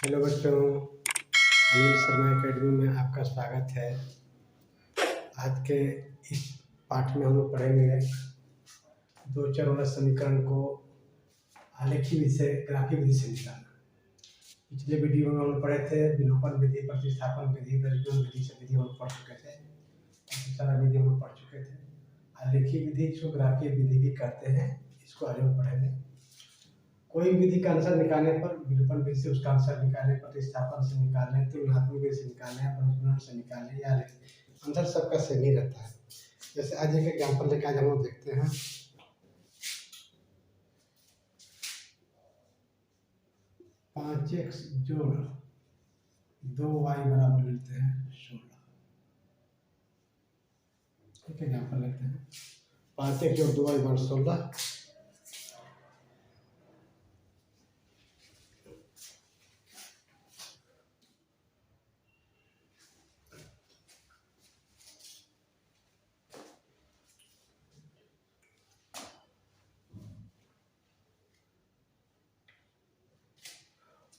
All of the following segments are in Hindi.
हेलो बच्चों, अनिल शर्मा एकेडमी में आपका स्वागत है। आज के इस पाठ में हम लोग पढ़ेंगे दो चर वाला समीकरण को आलेखी विधि से ग्राफीय विधि से निकालना। पिछले वीडियो में हम लोग पढ़े थे विलोपन विधि, प्रतिस्थापन विधि, प्रयोजन विधि से विधि हम लोग पढ़ चुके थे। सारा विधि हम लोग पढ़ चुके थे। आलेखी विधि इसको ग्राफीय विधि भी कहते हैं, इसको आगे हम पढ़ेंगे। कोई विधि का आंसर निकालने पर, विलोपन विधि से उसका आंसर निकालें, प्रतिस्थापन से निकालें, तुलनात्मक विधि से निकालें, अनुगुणन से निकालें, या आंसर सबका सेम ही रहता है। जैसे आज एक एग्जाम्पल लेकर आज हम लोग देखते हैं। पाँच एक्स जोड़ 2y बराबर मिलते हैं 16। एक एग्जाम्पल लेते हैं। 5x जोड़ 2y बराबर 16।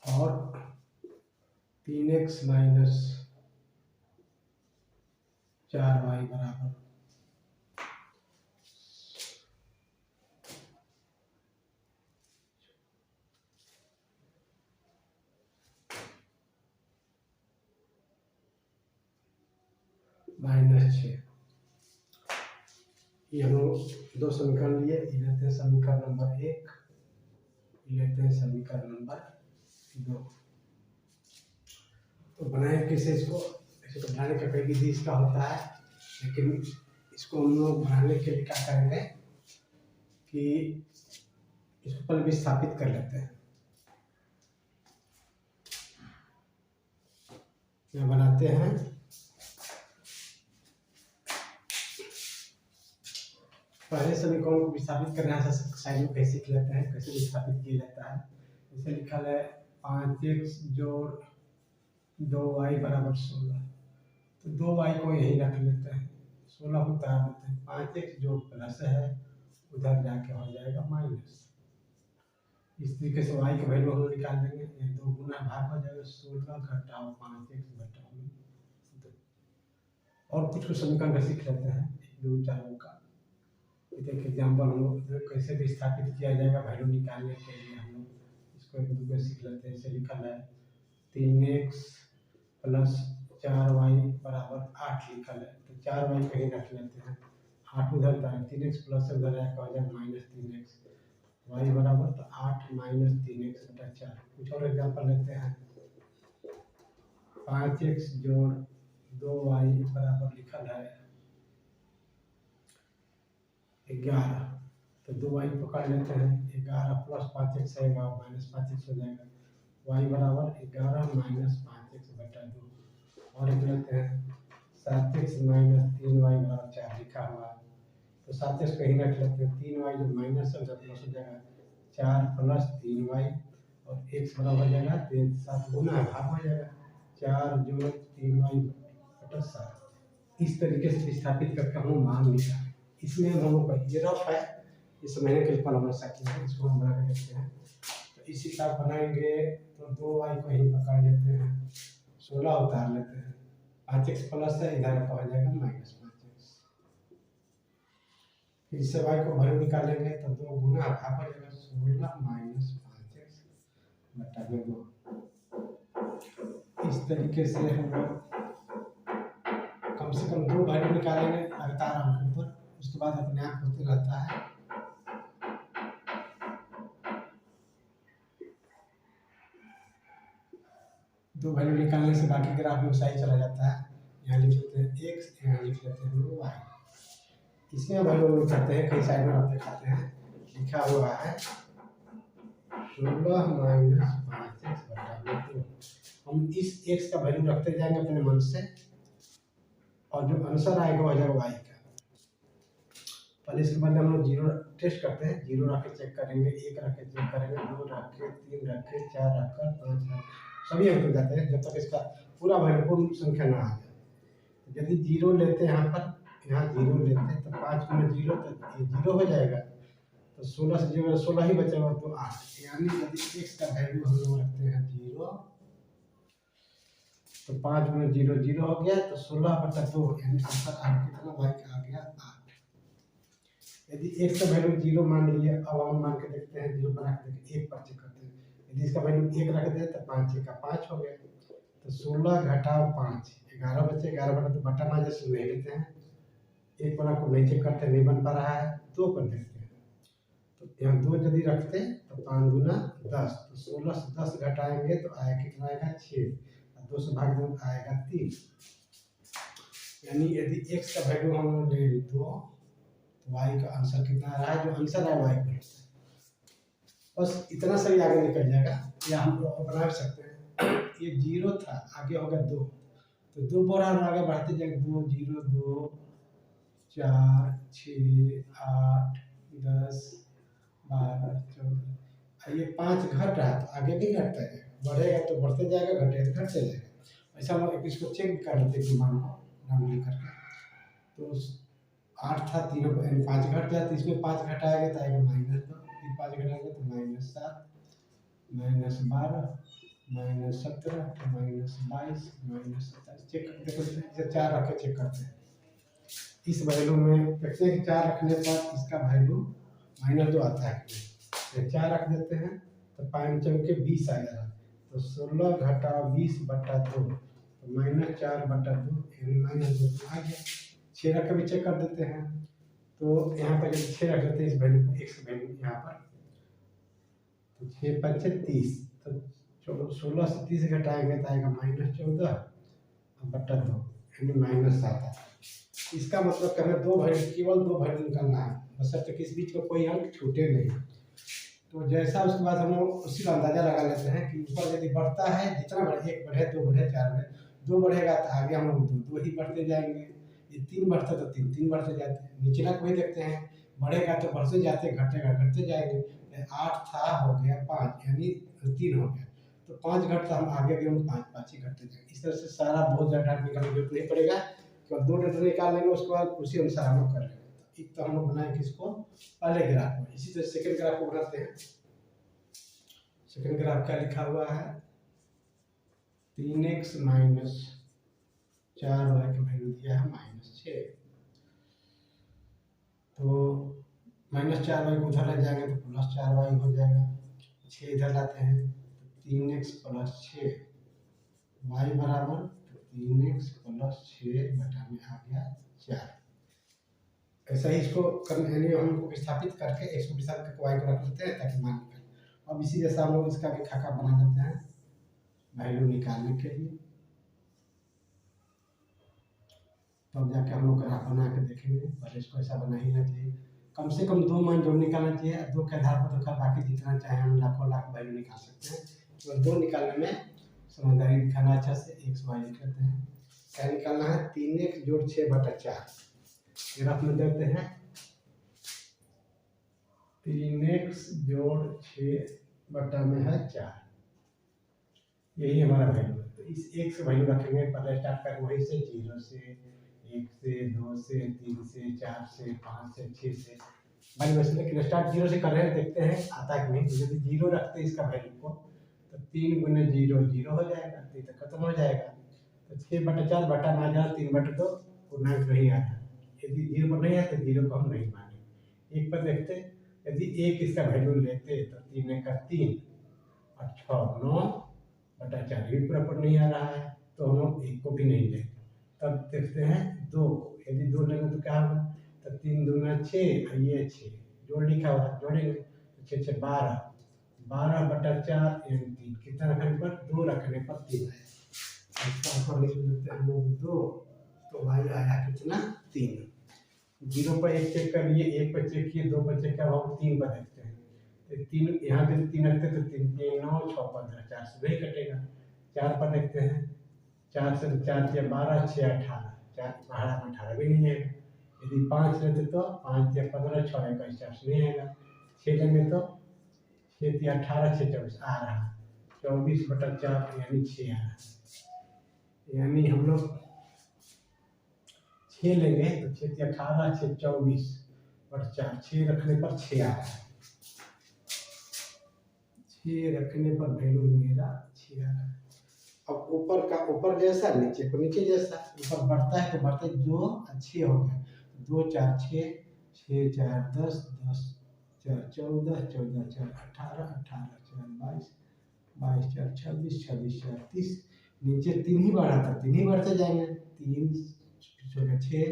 और 3x माइनस 4y बराबर -6। ये हम लोग दो समीकरण लिए, ये लेते हैं समीकरण नंबर 1, लेते हैं समीकरण नंबर 2। तो बनाए कैसे इसको? ऐसे तो बनाने का कई विधि इसका होता है, लेकिन इसको हम लोग बनाने के लिए क्या करेंगे कि इसको पहले विस्थापित कर लेते हैं। क्या बनाते हैं? पहले समीकरण को विस्थापित करना है, साइड में कैसे लिख लेते हैं, कैसे विस्थापित किया जाता है। जैसे लिखा है 5x जोड़ 2y बराबर 16। तो 2y को यही रख लेते हैं, 16 को उतार देते हैं। 5x जो प्लस है उधर जाके हो जाएगा माइनस। इस तरीके से y का वैल्यू हम लोग निकाल देंगे। ये 2 गुना भाग हो जाएगा 16 घटाओ 5x बटा 2। और कुछ समीकरण सीख लेते हैं 2 4 का। एक एग्जाम्पल हम लोग कैसे विस्थापित किया जाएगा वैल्यू निकालने के लिए हम लोग इसको एक दूसरे सीख लेते हैं। इसे लिखा है 3x प्लस 4y बराबर 8 लिखा है। तो 4y कहीं रख लेते हैं, 8 उधर था, 3x प्लस से उधर आया हो जाएगा -3x, y बराबर तो 8 माइनस 3x बटा 4। कुछ और एग्जाम्पल लेते हैं। 5x जोड़ 2y बराबर लिखा है 11। तो 2y पकड़ लेते हैं, 11 प्लस 5x आएगा माइनस 5x हो जाएगा, y बराबर 11 माइनस 5x बटा 2। और एक लेते हैं 7x माइनस 3y बराबर 4 लिखा हुआ है। तो 7x कहीं रख लेते हैं, 3y जो माइनस है प्लस हो जाएगा, 4 प्लस 3y और x बराबर हो जाएगा 7 गुना भाग हो जाएगा 4 जोड़ 3y बटा 7। इस तरीके से विस्थापित करके हम लोग मान लिया। इसमें हम लोग का ये रफ है, इस महीने के लिए बना सकते हैं, इसको हम बना के देखते हैं। तो इसी तरह बनाएंगे तो 2y को ही पकड़ लेते हैं, 16 उतार लेते हैं, 5x प्लस है इधर का हो जाएगा माइनस 5x। फिर से y को वैल्यू निकालेंगे तो 2 गुना भाग हो जाएगा 16 माइनस 5x बटा 2। इस तरीके से हम लोग कम से कम 2 वैल्यू निकालेंगे लगातार अंकों पर, उसके बाद अपने आप होते रहता है। दो वैल्यू निकालने से बाकी ग्राफ में सही चला जाता है। यहाँ लिख लेते हैं x, यहाँ लिख लेते हैं y। इसमें वैल्यू करते हैं, कई साइड में आप दिखाते हैं, लिखा हुआ है 16 माइनस 5x बटा 2। हम इस x का वैल्यू रखते जाएंगे अपने मन से, और जो आंसर आएगा वो आ जाएगा y का। पहले इसके बाद हम लोग 0 टेस्ट करते हैं, 0 रख के चेक करेंगे, 1 रख के चेक करेंगे, 2 रख के, 3 रख के, 4 रख कर, 5 रख सभी अंक जाते हैं जब तक इसका पूरा महत्वपूर्ण संख्या ना आ जाए। यदि 0 लेते हैं यहाँ पर, यहाँ 0 लेते हैं तो 5 गुना 0 तो ये 0 हो जाएगा। तो 16 से 0 16 ही बचेगा तो 8। यानी यदि x का वैल्यू हम लोग रखते हैं 0 तो 5 गुना 0 0 हो गया, तो 16/2 यानी आंसर आप कितना y का आ गया 8। यदि x का वैल्यू 0 मान लिए, अब हम मान के देखते हैं, 0 बना के देखते हैं, 1 पर चेक करते हैं। यदि इसका वैल्यू 1 रख दें तो 5 1 का 5 हो गया, तो 16 घटाओ 5 11 बचे, 11 बटा तो बटा माइनस नहीं लेते हैं, 1 बना को नहीं चेक करते, नहीं बन पा रहा है, 2 पर देखते हैं। तो यहाँ 2 यदि रखते तो 5 गुना 10, तो 16 से 10 घटाएंगे तो आएगा कितना, आएगा 6, और 2 से भाग दें आएगा 3। यानी यदि x का वैल्यू हम ले तो y का आंसर कितना आ रहा है, जो आंसर है y का। बस इतना सही आगे निकल जाएगा, या हम लोग बना सकते हैं। ये 0 था, आगे होगा 2, तो 2 पर हम आगे बढ़ते जाएंगे, 2 0 2 4 6 8 10 12 14, ये 5 घट रहा है तो आगे भी घटता है, बढ़ेगा तो बढ़ते जाएगा, घटेगा तो घटते जाएगा। ऐसा हम एक इसको चेक कर लेते हैं मान को नाम लेकर के, तो 8 था, तीनों 5 घट गया, तो इसमें 5 घटाएगा तो आएगा -2, फिर 5 घटाएंगे तो -7 -12 -17 -22 -27। चेक देखो, इसे 4 रख के चेक करते हैं। इस वैल्यू में देखते हैं कि 4 रखने पर इसका वैल्यू -2 आता है, तो 4 रख देते हैं तो 5 चौके 20 आ जाएगा, तो 16 घटाओ 20/2 तो -4/2 यानी -2 आ गया। 6 रख के भी चेक कर देते हैं, तो यहाँ पर जब 6 रख देते हैं इस वैल्यू को, x वैल्यू यहाँ पर, तो 6 5 30, तो 16 से 30 घटाएंगे तो आएगा -14/2 यानी -7। इसका मतलब कि हमें केवल दो वैल्यू निकालना है, बशर्ते कि इस बीच में कोई अंक छूटे नहीं। तो जैसा उसके बाद हम लोग उसी का अंदाजा लगा लेते हैं कि ऊपर यदि बढ़ता है, जितना बढ़े, 1 बढ़े 2 बढ़े 4 बढ़े, 2 बढ़ेगा तो आगे हम लोग 2 ही बढ़ते जाएंगे, ये 3 बढ़ता तो 3 बढ़ते जाते हैं। निचला को भी देखते हैं, बढ़ेगा तो बढ़ते जाते, घटेगा घटते जाएंगे। 8 था, हो गया 5 यानी 3 हो गया, तो 5 घटता हम आगे भी हम 5 ही घटते जाएंगे। इस तरह से सारा बहुत ज़्यादा निकालने की जरूरत नहीं पड़ेगा, केवल 2 डेटा निकाल लेंगे, उसके बाद उसी अनुसार हम लोग कर लेंगे। एक तो हम लोग बनाए किसको, पहले ग्राफ में, इसी तरह सेकंड ग्राफ को बनाते हैं। सेकंड ग्राफ क्या लिखा हुआ है, 3x - 4y का वैल्यू दिया है -6, तो -4y को उधर ले जाएंगे तो +4y हो जाएगा, 6 इधर लाते हैं तो 3x + 6 y बराबर 3x + 6 बटा में आ गया 4। ऐसा ही इसको करने हमको विस्थापित करके x को विस्थापित करके y को रख लेते हैं ताकि मान निकले। अब इसी जैसा हम लोग इसका भी खाका बना लेते हैं वैल्यू निकालने के लिए, तब तो जाके हम लोग ग्राफ बना के देखेंगे। पहले इसको ऐसा बना ही ना चाहिए, कम से कम 2 मान जो निकालना चाहिए, 2 के आधार पर तो बाकी जितना चाहे हम लाखों लाख वैल्यू निकाल सकते हैं, तो 2 निकालने में समझदारी दिखाना अच्छा से। x y लिख लेते हैं, क्या निकालना है, 3x + 6/4। ग्राफ में देखते हैं 3x + 6 बटा में है 4, यही हमारा वैल्यू है। तो इस x वैल्यू रखेंगे, पहले स्टार्ट करेंगे वहीं से, 0 से 1 से 2 से 3 से 4 से 5 से 6 से वैल्यू वैसे, लेकिन स्टार्ट 0 से कर रहे हैं, देखते हैं आता है कि नहीं। तो यदि 0 रखते हैं इसका वैल्यू को, तो 3 × 0 0 हो जाएगा, तो ये तो खत्म हो जाएगा। तो 6/4 बटा में आ जाए 3/2 पूर्णांक नहीं आता, यदि 0 पर नहीं आता तो 0 को हम नहीं मानेंगे। 1 पर देखते, यदि 1 इसका वैल्यू लेते तो 3 × 3 और 6 9/4, ये पूरा पर नहीं आ रहा है तो हम लोग 1 को भी नहीं लेंगे। तब देखते हैं 2, यदि 2 लेंगे तो क्या होगा, तो 3 दूना 6 और ये 6 जोड़ लिखा हुआ है, जोड़ेंगे तो 6 6 12 12/4 यानी 3, कितना रखने पर, 2 रखने पर 3 है। इसका लिख देते हैं हम लोग 2, तो भाई आया कितना, 3। 0 पर 1 चेक कर लिए, 1 पर चेक किए, 2 पर चेक किया, हम 3 पर देखते हैं, तो 3 यहाँ पे 3 रखते तो 3 3 9 6 15, 4 से नहीं कटेगा। 4 पर देखते हैं, 4 से 4 से 12 6 18, 4 12 में 18 भी नहीं आएगा। यदि 5 लेते तो 5 से 15 6 21, 4 से नहीं आएगा। 6 लेंगे तो 6 से 18 6 24 आ रहा, 24/4 यानी 6 आ रहा, यानी हम लोग 6 लेंगे तो 6 से 18 6 24/4, 6 रखने पर 6 आ रहा है, 6 रखने पर वैल्यू मेरा 6 आ रहा है। अब ऊपर का ऊपर जैसा, नीचे को नीचे जैसा। ऊपर बढ़ता है तो बढ़ते 2 अच्छे हो गए, 2 4 6, 6 4 10, 10 4 14, 14 4 18, 18 4 22, 22 4 26, 26 4 30। नीचे 3 ही बढ़ा था, 3 ही बढ़ते जाएंगे। 3 6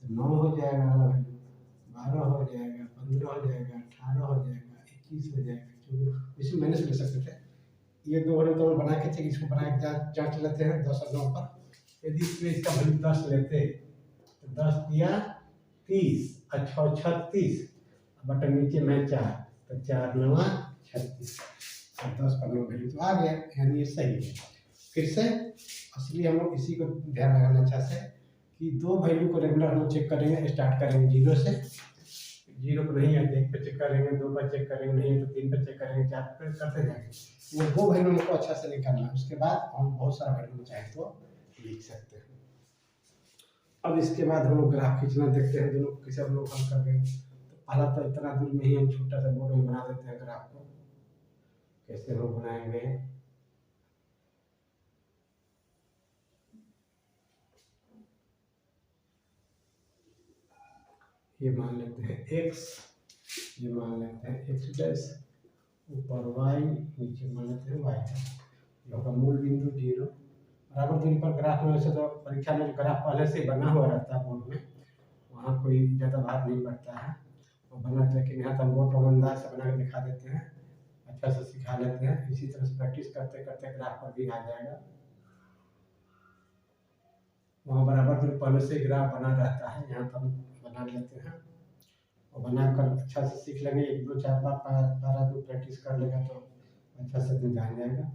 तो 9 हो जाएगा, वाला वैल्यू 12 हो जाएगा, 15 हो जाएगा, 18 हो जाएगा, 21 हो जाएगा, 24। इसी माइनस ले सकते थे। ये दो वैल्यू तो बना के चेक, इसको बना के जांच लेते हैं 10 और 9 पर। यदि इसमें इसका वैल्यू 10 लेते तो 10 दिया 30, अच्छा 36, बटन नीचे में 4, तो 4 9 36, और 10 पर 9 वैल्यू तो आ गया, यानी ये सही है। फिर से असली हम लोग इसी को ध्यान लगाना अच्छा से कि 2 वैल्यू को रेगुलर हम चेक करेंगे, स्टार्ट करेंगे 0 से। 0 पर नहीं है तो 1 पर चेक करेंगे, 2 पर चेक करेंगे, नहीं है तो 3 पर चेक करेंगे, 4 पर करते जाएंगे। वो 2 वैल्यू हमको अच्छा से निकालना है, उसके बाद हम बहुत सारा वैल्यू चाहे तो लिख सकते हैं। अब इसके बाद हम लोग ग्राफ खींचना देखते हैं, दोनों कैसे हम लोग हल कर गए। तो पहला तो इतना दूर में ही हम छोटा सा बोर्ड में बना देते हैं ग्राफ को। कैसे हम लोग बनाएंगे, ये मान लेते हैं x, ये मान लेते हैं x डैश, ऊपर y, नीचे मान लेते हैं y डैश। ये होगा मूल बिंदु 0। बराबर दूरी पर ग्राफ में, वैसे तो परीक्षा में जो ग्राफ पहले से बना हुआ रहता है बोर्ड में, वहाँ कोई ज़्यादा भार नहीं पड़ता है वो बना, लेकिन यहाँ तो हम बोर्ड पर अंदाज से बना के दिखा देते हैं, अच्छा से सिखा लेते हैं। इसी तरह से प्रैक्टिस करते करते ग्राफ पर भी आ जाएगा। वहाँ बराबर दूरी पहले से ग्राफ बना रहता है, यहाँ पर बना लेते हैं और बनाकर अच्छा से सीख लेंगे। 1 2 4 बार पारा दो प्रैक्टिस कर लेगा तो अच्छा से दिन जान जाएगा।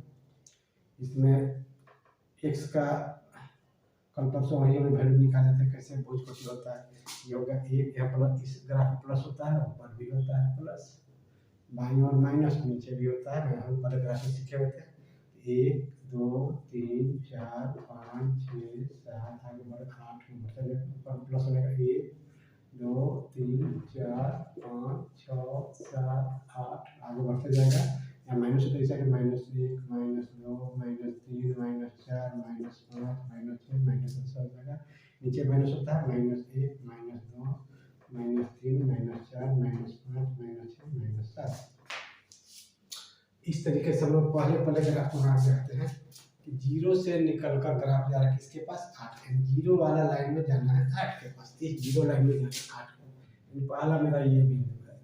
इसमें x का कल परसों वही हम वैल्यू निकाले थे, कैसे भुज कोटि होता है। ये होगा 1, यहाँ प्लस, इस ग्राफ में प्लस होता है, ऊपर भी होता है प्लस, बाईं और माइनस, नीचे भी होता है। हम पहले ग्राफ में सीखे हुए थे। 1 2 3 4 5 6 7 आगे बढ़ 8 बढ़ते जाएगा, ऊपर प्लस हो जाएगा 1 2 3 4 5 6 7 8 आगे बढ़ते जाएगा। यहाँ माइनस होता है, इस साइड -1 -2 -3 -4 -5 -6 -7 हो जाएगा। नीचे माइनस होता है, -1 -2 -3 -4 -5 -6 -7। इस तरीके से हम लोग पहले ग्राफ बना करते हैं कि 0 से निकलकर ग्राफ जा रहा है किसके पास, 8 के। 0 वाला लाइन में जाना है 8 के पास, इस 0 लाइन में जाना है 8 को। पहला मेरा ये बिंदु है,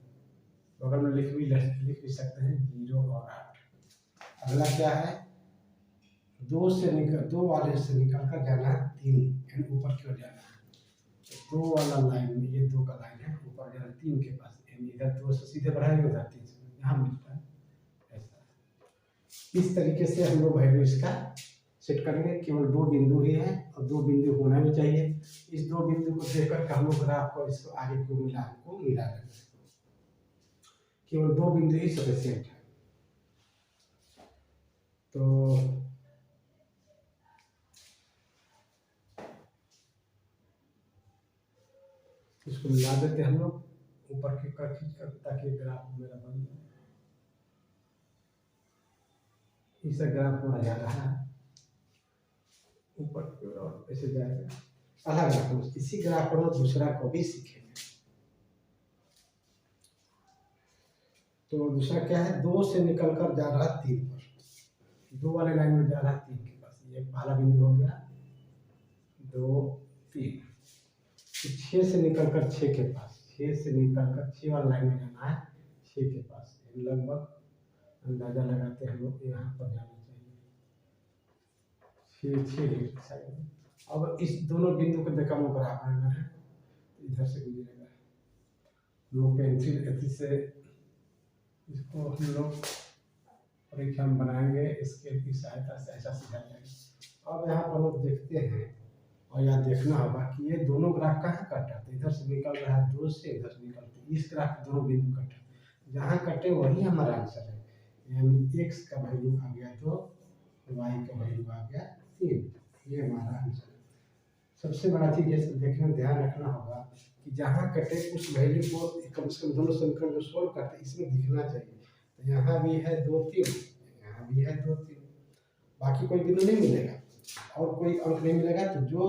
तो अगर मैं लिख भी सकते हैं 0 और 8। अगला क्या है, 2 वाले से निकलकर जाना है 3, यानी ऊपर की ओर जाना है। तो 2 वाला लाइन में, ये 2 का लाइन है, ऊपर जाना 3 के पास, यानी इधर 2 से सीधे बढ़ाएंगे, उधर 3 से, यहाँ मिलता है ऐसा। इस तरीके से हम लोग वैल्यू इसका सेट करेंगे। केवल 2 बिंदु ही है और 2 बिंदु होना भी चाहिए। इस 2 बिंदु को देखकर हम लोग ग्राफ को इसको आगे को मिला देंगे। केवल 2 बिंदु ही सफिशिएंट है। तो इसको मिला देते हैं हम लोग ऊपर के कर खींच कर, ताकि ग्राफ मेरा बन जाए। इसका ग्राफ बना जा रहा है ऊपर की ओर और ऐसे जाएगा। पहला ग्राफ, इसी ग्राफ पर दूसरा को भी सीखेंगे। तो दूसरा क्या है, 2 से निकलकर जा रहा है 3 पर, 2 वाले लाइन में जा रहा है 3 के पास। ये पहला बिंदु हो गया, 2 3। 6 से निकलकर 6 के पास, 6 से निकलकर 6 वाला लाइन में जाना है 6 के पास। लगभग अंदाजा लगाते हैं लोग, यहाँ पर जाना चाहिए 6 साइड। अब इस दोनों बिंदु को देखा हम बराबर में है, इधर से गुजरेगा। लोग पेंसिल से इसको हम लोग परीक्षा में बनाएंगे, इसके की सहायता से ऐसा सीखा जाएगा। अब यहाँ पर लोग देखते हैं और यहाँ देखना होगा कि ये दोनों ग्राफ कहाँ कटा, तो इधर से निकल रहा है 2 से, इधर से निकलते इस ग्राफ के दोनों बिंदु कटे, जहाँ कटे वही हमारा आंसर है। यानी x का वैल्यू आ गया तो y का वैल्यू आ गया 3, ये हमारा आंसर है। सबसे बड़ा चीज ये देखना, ध्यान रखना होगा कि जहाँ कटे उस वैल्यू को कम से कम दोनों समीकरण जो सोल्व करते हैं इसमें दिखना चाहिए। तो यहाँ भी है 2 3, यहाँ भी है 2 3, बाकी कोई बिंदु नहीं मिलेगा और कोई अंक नहीं मिलेगा। तो जो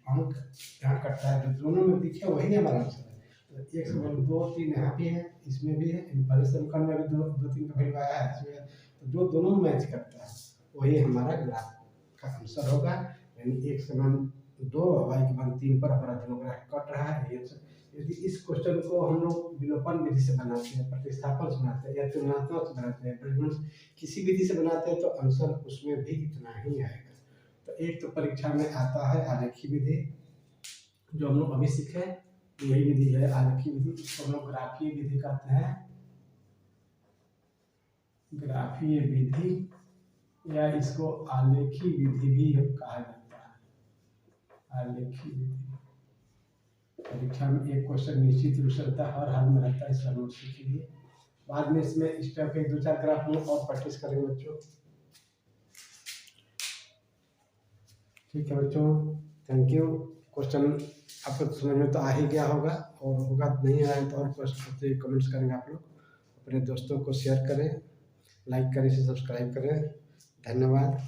अंक यहाँ कटता है, जो दोनों में दिखे वही हमारा आंसर है। तो एक समान 2 3 यहाँ भी है, इसमें भी है, पहले समीकरण में भी 2 3 का वैल्यू आया है इसमें। तो जो दोनों मैच करता है वही हमारा ग्राफ का आंसर होगा। यानी एक समान 2 y के मान 3 पर हमारा दोनों ग्राफ कट रहा है, ये आंसर। यदि इस क्वेश्चन को हम लोग विलोपन विधि से बनाते हैं, प्रतिस्थापन से बनाते हैं या तुलनात्मक से बनाते हैं, किसी विधि से बनाते हैं तो आंसर उसमें भी इतना ही आएगा। तो एक तो परीक्षा में आता है आलेखी विधि, जो हम लोग अभी सीखे, यही विधि है आलेखी विधि। इसको हम लोग ग्राफीय विधि कहते हैं, ग्राफीय विधि, या इसको आलेखी विधि भी कहा जाता है, आलेखी विधि। परीक्षा में एक क्वेश्चन निश्चित रूप से रहता है, हर हाल में रहता है, इसका नोट सीखिए। बाद में इसमें इस टाइप के 2-4 ग्राफ में और प्रैक्टिस करेंगे बच्चों। ठीक है बच्चों, थैंक यू। क्वेश्चन आपको समझ में तो आ ही गया होगा, और होगा नहीं आया तो और प्रश्न कमेंट्स करेंगे आप लोग। अपने दोस्तों को शेयर करें, लाइक करें, सब्सक्राइब करें। धन्यवाद।